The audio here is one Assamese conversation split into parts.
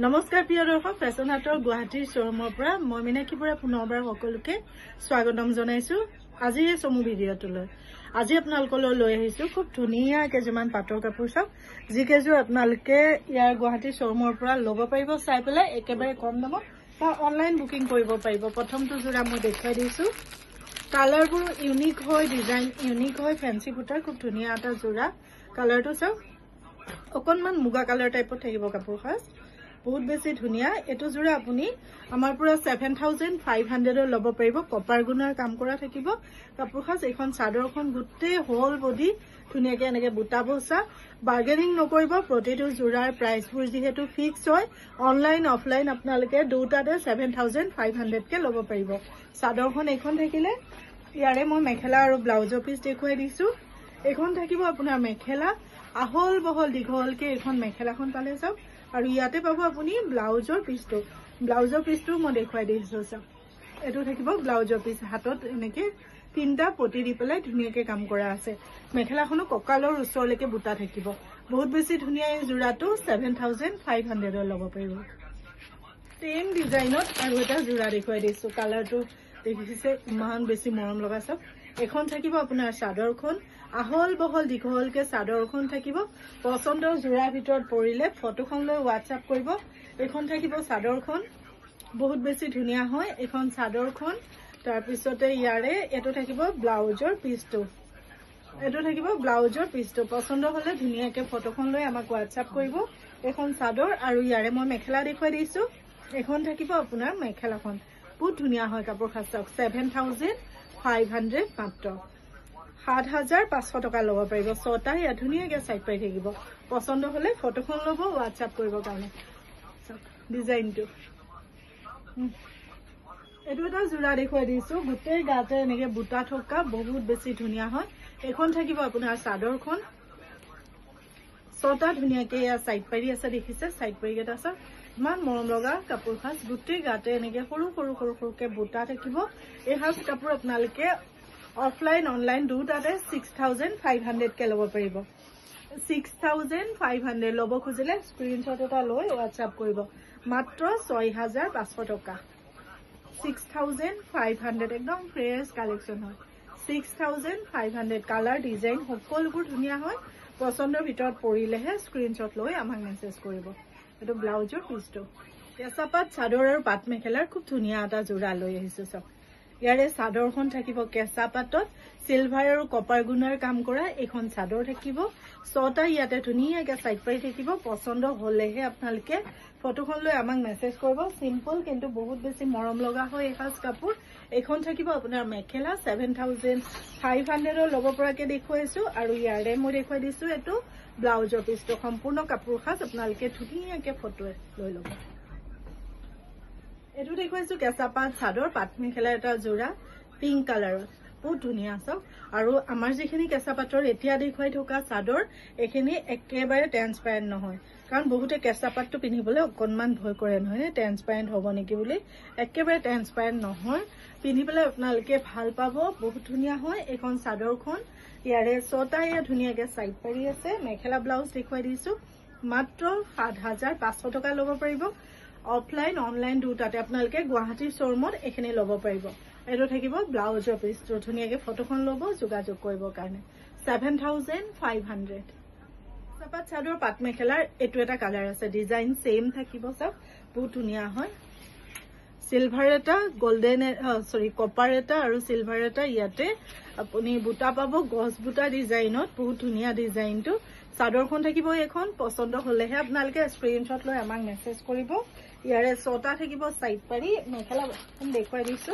নমস্কাৰ প্ৰিয় দৰ্শক ফেশ্বন হাটৰ গুৱাহাটীৰ শ্বৰুমৰ পৰা মই মিনাক্ষী বৰা পুনৰবাৰ সকলোকে স্বাগতম জনাইছো আজিৰ এই চমু ভিডিঅ'টোলৈ আজি আপোনালোকলৈ লৈ আহিছো খুব ধুনীয়া কেইজনমান পাটৰ কাপোৰ চাওক যি কেইযোৰ আপোনালোকে ইয়াৰ গুৱাহাটীৰ শ্বৰুমৰ পৰা ল'ব পাৰিব চাই পেলাই একেবাৰে কম দামত বা অনলাইন বুকিং কৰিব পাৰিব প্ৰথমটো যোৰা মই দেখুৱাই দিছো কালাৰবোৰ ইউনিক হয় ডিজাইন ইউনিক হয় ফেন্সি বুটাৰ খুব ধুনীয়া এটা যোৰা কালাৰটো চাওক অকনমান মুগা কালাৰ টাইপত থাকিব কাপোৰ খাস বহুত বেছি ধুনীয়া এটো জোৰা আপুনি আমাৰ পুৰা 7500 লব পাৰিব কপাৰ গুণৰ কাম কৰা থাকিব কাপোৰ খাস এখন চাদৰখন গুটে হোল বডি ধুনীয়াকে এনেকে বুটা বসা বাৰ্গেনিং নকৰিব প্ৰতিটো জোৰাৰ প্ৰাইসবোৰ যেহেতু ফিক্স হয় অনলাইন অফলাইন আপোনালোকে দুটাতে 7500 কে লব পাৰিব চাদৰখন এখন থাকিলে ইয়াৰে মই মেখেলা আৰু ব্লাউজৰ পিস দেখুৱাই দিছো এখন থাকিব আপোনাৰ মেখেলা আহল বহল দীঘলকে এখন মেখেলাখন পালে চাওক আৰু ইয়াতে পাব আপুনি ব্লাউজৰ পিসটো মই দেখুৱাই দিছো চাওক এটো থাকিব ব্লাউজৰ পিস হাতত এনেকে তিনটা পটি দি পেলাই ধুনীয়াকে কাম কৰা আছে মেখেলাখনো ককালৰ ওচৰলৈকে বুটা থাকিব বহুত বেছি ধুনীয়া এই জোৰাটো 7500 লব পাৰিব সেম ডিজাইনত আৰু এটা জোৰা দেখুৱাই দিছো কালাৰটো দেখিছে ইমান বেছি মৰম লগা চাওক এখন থাকিব আপোনাৰ চাদৰখন আহল বহল দীঘলকে চাদৰখন থাকিব পছন্দৰ জোৰাৰ ভিতৰত পৰিলে ফটোখন লৈ WhatsApp কৰিব এখন থাকিব চাদৰখন বহুত বেছি ধুনীয়া হয় এখন চাদৰখন তাৰ পিছতে ইয়াৰে এটো থাকিব ব্লাউজৰ পিসটো পছন্দ হলে ধুনীয়াকে ফটোখন লৈ আমাক WhatsApp কৰিব এখন চাদৰ আৰু ইয়াৰে মই মেখেলা দেখুৱাই দিছো এখন থাকিব আপোনাৰ মেখেলাখন বহুত ধুনীয়া হয় কাপোৰ খাচক 7500 মাত্ৰ 7500 টকা লব পাৰিব ছটা ইয়া ধুনীয়াকে সাইড পাই থাকিব পছন্দ হলে ফটোখন লব WhatsApp কৰিব কাৰণে ডিজাইনটো এটো এটা জোৰা দেখুৱাই দিছো গুটেই গাতে এনেকে বুটা থকা বহুত বেছি ধুনীয়া হয় এখন থাকিব আপোনাৰ চাদৰখন ছটা ধুনীয়াকে ইয়া সাইড পাৰি আছে দেখিছে সাইড পাৰি কেটা আছে ইমান মৰম লগা কাপোৰ খাস গুটেই গাতে এনেকে সৰুকে বুটা থাকিব এই হাস কাপোৰ আপোনালোকে অফলাইন অনলাইন দুটাতে 6500 কে লব পাৰিব 6500 লব খুজিলে স্ক্ৰিনশ্বট এটা লৈ WhatsApp কৰিব মাত্ৰ 6500 টকা 6500 একদম ফ্ৰেছ কালেকচন হয় 6500 কালাৰ ডিজাইন সকলোবোৰ ধুনীয়া হয় পছন্দৰ ভিতৰত পৰিলেহে স্ক্ৰিনশ্বট লৈ আমাক মেছেজ কৰিব এটো ব্লাউজৰ পিসটো কেঁচাপাত চাদৰ আৰু পাট মেখেলাৰ খুব ধুনীয়া এটা জোৰা লৈ আহিছো সব ইয়াৰে চাদৰখন থাকিব কেঁচা পাতত সিলভাৰ আৰু কপাৰ গুণৰ কাম কৰা এখন চাদৰ থাকিব ছটা ইয়াতে ধুনীয়াকে সাইড পাই থাকিব পছন্দ হলেহে আপোনালোকে ফটোখন লৈ আমাক মেছেজ কৰিব সিম্পল কিন্তু বহুত বেছি মৰম লগা হয় এই সাজ কাপোৰ এখন থাকিব আপোনাৰ মেখেলা 7500 লব পৰাকে দেখুৱাইছো আৰু ইয়াৰে মই দেখুৱাই দিছো এটো ব্লাউজৰ পিসটো সম্পূৰ্ণ কাপোৰ খাজ আপোনালোকে ধুনীয়াকে ফটো লৈ ল'ব এটো দেখুৱাইছো কেঁচাপাত চাদৰ পাট মেখেলা এটা জোৰা পিংক কালাৰৰ বহুত ধুনীয়া চাওক আৰু আমাৰ যিখিনি কেঁচাপাতৰ এতিয়া দেখুৱাই থকা চাদৰ এখিনি একেবাৰে ট্ৰান্সপাৰেন্ট নহয় কাৰণ বহুতে কেঁচাপাতটো পিন্ধিবলৈ অকনমান ভয় কৰে নহয় ট্ৰান্সপাৰেন্ট হ'ব নেকি বুলি একেবাৰে ট্ৰান্সপাৰেন্ট নহয় পিন্ধিবলৈ আপোনালোকে ভাল পাব বহুত ধুনীয়া হয় এখন চাদৰখন ইয়াৰে ছটা ইয়া ধুনীয়াকে সাইড পাৰি আছে মেখেলা ব্লাউজ দেখুৱাই দিছো মাত্ৰ 7500 টকা লব পাৰিব অফলাইন অনলাইন দুটাতে আপোনালোকে গুৱাহাটীৰ শ্বৰুমত এখিনি লব পাৰিব এটো থাকিব ব্লাউজৰ পিসটো ধুনীয়াকে ফটোখন লব যোগাযোগ কৰিব কাৰণে 7500 চাপাত চাদৰ পাট মেখেলাৰ এটো এটা কালাৰ আছে ডিজাইন সেম থাকিব সব বহুত ধুনীয়া হয় সিলভাৰ এটা গোল্ডেন কপাৰ এটা আৰু সিলভাৰ এটা ইয়াতে আপুনি বুটা পাব গছ বুটা ডিজাইনত বহুত ধুনীয়া ডিজাইনটো চাদৰখন থাকিব এখন পছন্দ হলেহে আপোনালোকে স্ক্ৰিনশ্বট লৈ আমাক মেছেজ কৰিব ইয়াৰে ছটা থাকিব সাইড পাৰি মেখেলাখন দেখুৱাই দিছো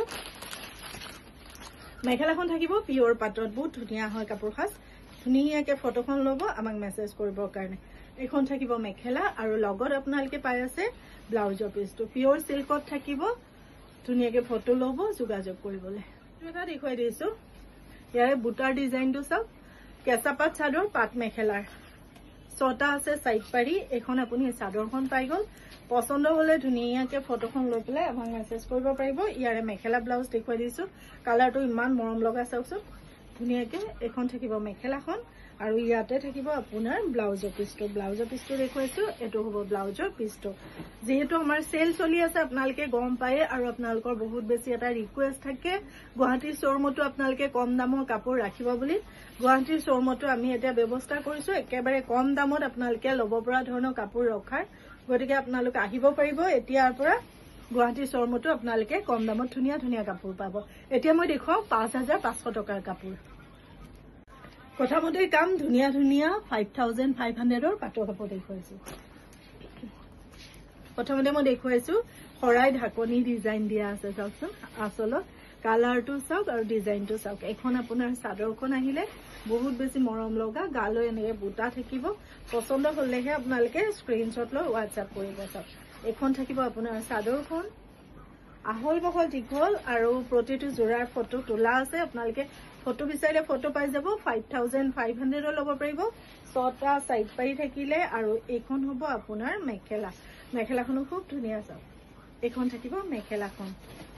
মেখেলাখন থাকিব পিওৰ পাটত বহুত ধুনীয়া হয় কাপোৰ খাস ধুনীয়াকে ফটোখন লব আমাক মেছেজ কৰিবৰ কাৰণে এখন থাকিব মেখেলা আৰু লগত আপোনালোকে পাই আছে ব্লাউজৰ পিসটো পিওৰ সিল্কত থাকিব ধুনীয়াকে ফটো লব যোগাযোগ কৰিবলৈ এটা দেখুৱাই দিছো ইয়াৰে বুটাৰ ডিজাইনটো চাওক কেঁচাপাত চাদৰ পাট মেখেলাৰ ছটা আছে সাইড পাৰি এখন আপুনি চাদৰখন পাই গল পছন্দ হলে ধুনীয়াকে ফটোখন লৈ পেলাই আমাক মেছেজ কৰিব পাৰিব ইয়াৰে মেখেলা ব্লাউজ দেখুৱাই দিছো কালাৰটো ইমান মৰম লগা চাওকচোন ধুনীয়াকে এখন থাকিব মেখেলাখন আৰু ইয়াতে থাকিব আপোনাৰ ব্লাউজৰ পিচটো দেখুৱাইছো এটো হ'ব ব্লাউজৰ পিচটো যেহেতু আমাৰ সেল চলি আছে আপোনালোকে গম পায় আৰু আপোনালোকৰ বহুত বেছি এটা ৰিকুৱেষ্ট থাকে গুৱাহাটীৰ শ্ব'ৰুমতো আপোনালোকে কম দামৰ কাপোৰ ৰাখিব বুলি গুৱাহাটীৰ শ্ব'ৰুমতো আমি এটা ব্যৱস্থা কৰিছো একেবাৰে কম দামত আপোনালোকে ল'ব পৰা ধৰণৰ কাপোৰ ৰখাৰ গতিকে আপোনালোকে আহিব পাৰিব এতিয়াৰ পৰা গুৱাহাটীৰ শ্ব'ৰুমতো আপোনালোকে কম দামত ধুনীয়া ধুনীয়া কাপোৰ পাব এতিয়া মই দেখুৱাও 5500 টকাৰ কাপোৰ প্ৰথমতে কাম ধুনীয়া ধুনীয়া 5500ৰ পাটৰ কাপোৰ দেখুৱাইছো প্ৰথমতে মই দেখুৱাইছো হৰাই ঢাকনি ডিজাইন দিয়া আছে চাওকচোন আচলত কালাৰটো চাওক আৰু ডিজাইনটো চাওক এখন আপোনাৰ চাদৰখন আহিলে বহুত বেছি মৰম লগা গালৈ এনেকে বুটা থাকিব পছন্দ হলেহে আপোনালোকে স্ক্ৰিনশ্বট লৈ WhatsApp কৰিব চাওক এখন থাকিব আপোনাৰ চাদৰখন আহল বহল দীঘল আৰু প্ৰতিটো জোৰাৰ ফটো তোলা আছে আপোনালোকে ফটো বিচাৰিলে ফটো পাই যাব 5500 ল'ব পাৰিব ছটা সাইড পাৰি থাকিলে আৰু এখন হ'ব আপোনাৰ মেখেলাখনো খুব ধুনীয়া চাওক এখন থাকিব মেখেলাখন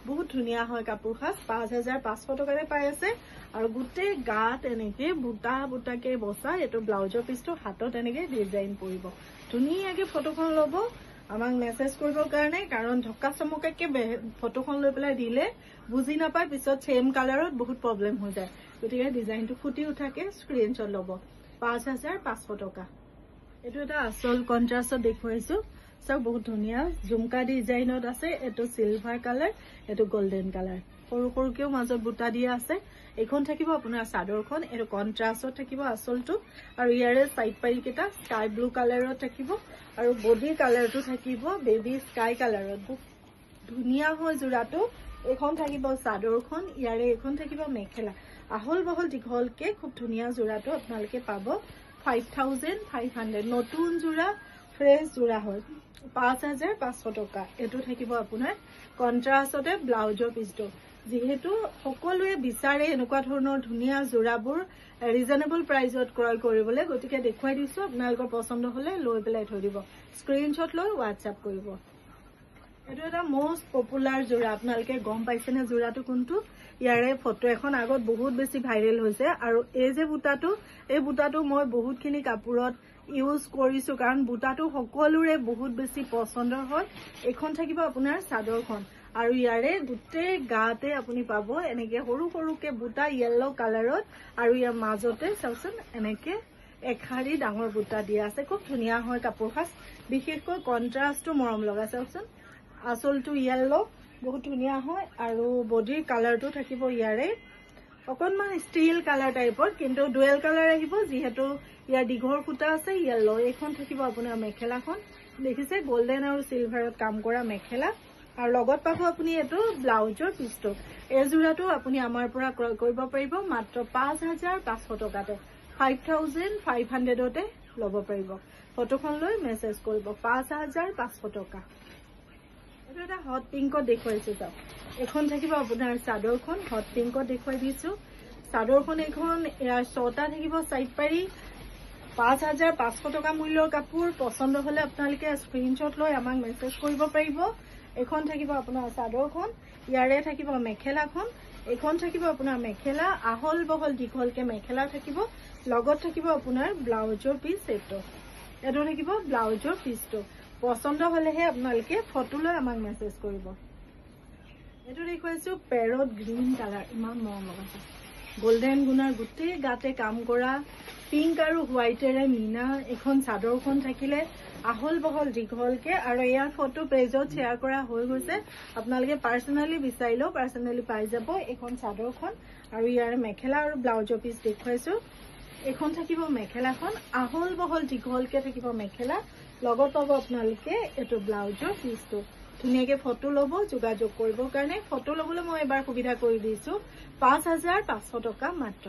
বহুত ধুনীয়া হয় কাপোৰ খাস 5500 টকাৰে পাই আছে আৰু গুটে গাত এনেকে বুটা বুটাকে বসা এটো ব্লাউজৰ পিছটো হাতত এনেকে ডিজাইন পৰিব ধুনীয়াকে ফটোখন ল'ব আমাক মেসেজ কৰিবৰ কাৰণে কাৰণ ধক্কা চমকাকে ফটোখন লৈ পেলাই দিলে বুজি নাপায় পিছত সেম কালাৰত বহুত প্ৰবলেম হৈ যায় গতিকে ডিজাইনটো ফুটি উঠাকে স্ক্ৰিনশ্বট ল'ব 5500 টকা এটো এটা আসল কন্ট্ৰাষ্টত দেখুৱাইছো সব বহুত ধুনীয়া ঝুমকা ডিজাইনত আছে এটো সিলভাৰ কালাৰ এটো গোল্ডেন কালাৰ সৰু সৰুকেও মাজত বুটা দিয়া আছে এখন থাকিব আপোনাৰ চাদৰখন এটো কন্ট্ৰাষ্টত থাকিব আসলটো আৰু ইয়াৰে সাইড পাৰি কেটা স্কাই ব্লু কালাৰত থাকিব আৰু বডি কালাৰটো থাকিব বেবি স্কাই কালাৰত ধুনীয়া হয় জোৰাটো এখন থাকিব চাদৰখন ইয়াৰে এখন থাকিব মেখেলা আহল বহল দীঘলকে খুব ধুনীয়া জোৰাটো আপোনালোকে পাব 5500 নতুন জোৰা ফ্ৰেছ জোৰা হয় 5500 টকা এটো থাকিব আপোনাৰ কন্ট্ৰাষ্টতে ব্লাউজৰ পিছটো যেহেতু সকলোৱে বিচাৰে এনেকুৱা ধৰণৰ ধুনীয়া জোৰাবোৰ ৰিজনেবল প্ৰাইজত ক্ৰয় কৰিবলৈ গতিকে দেখুৱাই দিছো আপোনালোকৰ পছন্দ হলে লৈ পেলাই থৈ দিব স্ক্ৰিনশ্বট লৈ WhatsApp কৰিব এটো এটা মোস্ট পপুলাৰ জোৰা আপোনালোকে গম পাইছেনে জোৰাটো কোনটো ইয়াৰে ফটো এখন আগত বহুত বেছি ভাইৰেল হৈছে আৰু এই যে বুটাটো মই বহুতখিনি কাপোৰত ইউজ কৰিছো কাৰণ বুটাটো সকলোৰে বহুত বেছি পছন্দৰ হয় এখন থাকিব আপোনাৰ চাদৰখন আৰু ইয়াৰে গুটে গাতে আপুনি পাব এনেকে সৰু সৰুকে বুটা ইয়েলো কালাৰত আৰু ইয়াৰ মাজতে চাওচোন এনেকে এখাৰি ডাঙৰ বুটা দিয়া আছে খুব ধুনীয়া হয় কাপোৰ খাস বিশেষকৈ কন্ট্ৰাষ্টটো মৰম লগা চাওচোন আসলটো ইয়েলো বহুত ধুনীয়া হয় আৰু বডিৰ কালাৰটো থাকিব ইয়াৰে অকনমান ষ্টিল কালাৰ টাইপৰ কিন্তু ডুৱেল কালাৰ আহিব যেহেতু ইয়াৰ দীঘৰ ফুটা আছে ইয়েলো এখন থাকিব আপোনাৰ মেখেলাখন দেখিছে গোল্ডেন আৰু সিলভাৰত কাম কৰা মেখেলা আৰু লগত পাব আপুনি এটো ব্লাউজৰ পিছটো এই জোৰাটো আপুনি আমাৰ পৰা ক্ৰয় কৰিব পাৰিব মাত্ৰ 5500 টকাতে 5500তে ল'ব পাৰিব ফটোখন লৈ মেসেজ কৰিব 5500 টকা এটো এটা হট পিংকত দেখুৱাইছো তাক এখন থাকিব আপোনাৰ চাদৰখন হট পিংকত দেখুৱাই দিছো চাদৰখন এখন ইয়াৰ ছটা থাকিব সাইড পাৰি 5500 টকা মূল্যৰ কাপোৰ পছন্দ হলে আপোনালোকে স্ক্ৰিনশ্বট লৈ আমাক মেসেজ কৰিব পাৰিব এখন থাকিব আপোনাৰ চাদৰখন ইয়াৰে থাকিব মেখেলাখন এখন থাকিব আপোনাৰ মেখেলা আহল বহল দীঘলকে মেখেলা থাকিব লগত থাকিব আপোনাৰ ব্লাউজৰ পিছ এটো থাকিব ব্লাউজৰ পিছটো পছন্দ হলেহে আপোনালোকে ফটো লৈ আমাক মেসেজ কৰিব এটো দেখুৱাইছো পেৰট গ্ৰীন কালাৰ ইমান মৰম লগা গোল্ডেন গুণাৰ গুটে গাতে কাম কৰা পিংক আৰু হোৱাইটেৰে মিনা এখন চাদৰখন থাকিলে আহল বহল দীঘলকে আৰু ইয়াৰ ফটো পেজত শেয়াৰ কৰা হৈ গৈছে আপোনালোকে পাৰ্সোনালি বিচাৰিলেও পাৰ্সোনালি পাই যাব এখন চাদৰখন আৰু ইয়াৰ মেখেলা আৰু ব্লাউজৰ পিছ দেখুৱাইছো এখন থাকিব মেখেলাখন আহল বহল দীঘলকে থাকিব মেখেলা লগত পাব আপোনালোকে এটো ব্লাউজৰ পিছটো ধুনীয়াকে ফটো ল'ব যোগাযোগ কৰিবৰ কাৰণে ফটো ল'বলৈ মই এবাৰ সুবিধা কৰি দিছো 5500 টকা মাত্ৰ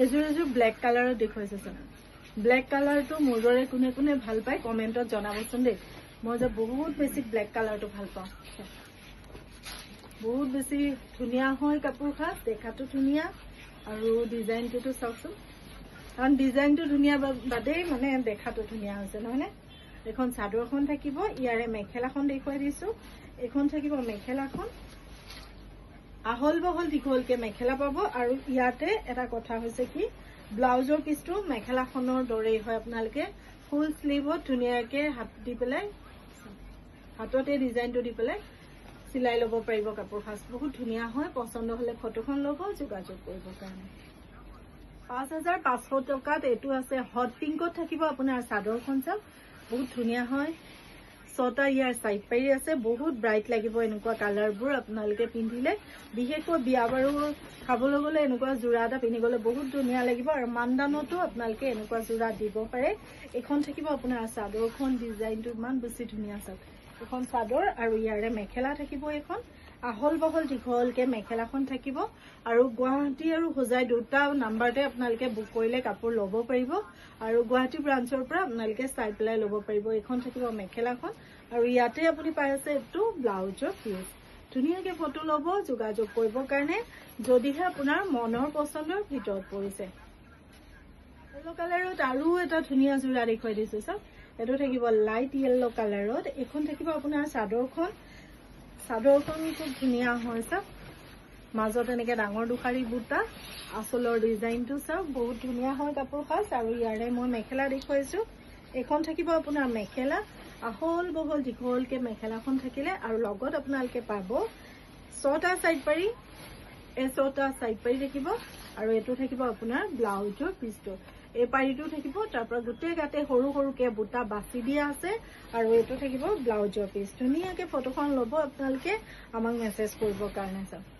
এজোৰ ব্লেক কালাৰত দেখুৱাইছে স্যাৰ ব্লেক কালাৰটো মোৰৰে কোনে কোনে ভাল পায় কমেন্টত জনাবচোন দেই মই যে বহুত বেছি ব্লেক কালাৰটো ভাল পাওঁ বহুত বেছি ধুনীয়া হয় কাপোৰ খাস দেখাটো ধুনীয়া আৰু ডিজাইনটো চাওকচোন কাৰণ ডিজাইনটো ধুনীয়া বাদেই মানে দেখাটো ধুনীয়া হৈছে নহয়নে এখন চাদৰখন থাকিব ইয়াৰে মেখেলাখন দেখুৱাই দিছো এখন থাকিব মেখেলাখন আহল বহল দীঘলকে মেখেলা পাব আৰু ইয়াতে এটা কথা হৈছে কি ব্লাউজৰ পিছটো মেখেলাখনৰ দৰেই হয় আপোনালোকে ফুল স্লিভত ধুনীয়াকে হাত দি পেলাই হাততে ডিজাইনটো দি পেলাই সিলাই ল'ব পাৰিব কাপোৰ সাজ বহুত ধুনীয়া হয় পছন্দ হলে ফটোখন ল'ব যোগাযোগ কৰিব কাৰণে 5500 টকাত এটো আছে হট পিংকত থাকিব আপোনাৰ চাদৰখন চাওক বহুত ধুনীয়া হয় ছটা ইয়াৰ সাইড পাৰি আছে বহুত ব্ৰাইট লাগিব এনেকুৱা কালাৰবোৰ আপোনালোকে পিন্ধিলে বিশেষকৈ বিয়া বাৰু খাবলৈ গলে এনেকুৱা জোৰা এটা পিন্ধি গলে বহুত ধুনীয়া লাগিব আৰু মানদানতো আপোনালোকে এনেকুৱা জোৰা দিব পাৰে এখন থাকিব আপোনাৰ চাদৰখন ডিজাইনটো ইমান বেছি ধুনীয়া চাওক এখন চাদৰ আৰু ইয়াৰে মেখেলা থাকিব এখন আহল বহল দীঘলকে মেখেলাখন থাকিব আৰু গুৱাহাটী আৰু হোজাই দুটা নাম্বাৰতে আপোনালোকে বুক কৰিলে কাপোৰ ল'ব পাৰিব আৰু গুৱাহাটী ব্ৰাঞ্চৰ পৰা আপোনালোকে চাই পেলাই ল'ব পাৰিব এখন থাকিব মেখেলাখন আৰু ইয়াতে আপুনি পাই আছে এটো ব্লাউজৰ পিচ ধুনীয়াকে ফটো ল'ব যোগাযোগ কৰিব কাৰণে যদিহে আপোনাৰ মনৰ পছন্দৰ ভিতৰত পৰিছে ইয়েলো কালাৰত আৰু এটা ধুনীয়া জোৰা দেখুৱাই দিছো চাওক এটো থাকিব লাইট ইয়েলো কালাৰত এখন থাকিব আপোনাৰ চাদৰখন খুব ধুনীয়া হয় চাওক মাজত এনেকে ডাঙৰ দুখাৰী বুটা আসলৰ ডিজাইনটো চাওক বহুত ধুনীয়া হয় কাপোৰ সাজ আৰু ইয়াৰে মই মেখেলা দেখুৱাইছো এখন থাকিব আপোনাৰ মেখেলা আহল বহল দীঘলকে মেখেলাখন থাকিলে আৰু লগত আপোনালোকে পাব ছটা সাইড পাৰি ছটা সাইড পাৰি থাকিব আৰু এটো থাকিব আপোনাৰ ব্লাউজৰ পিছটো এই পাৰিটো থাকিব তাৰ পৰা গুটে গাতে সৰু সৰুকে বুটা বাছি দিয়া আছে আৰু এটো থাকিব ব্লাউজৰ পিছ ধুনীয়াকে ফটোখন ল'ব আপোনালোকে আমাক মেছেজ কৰিব কাৰণে চাওক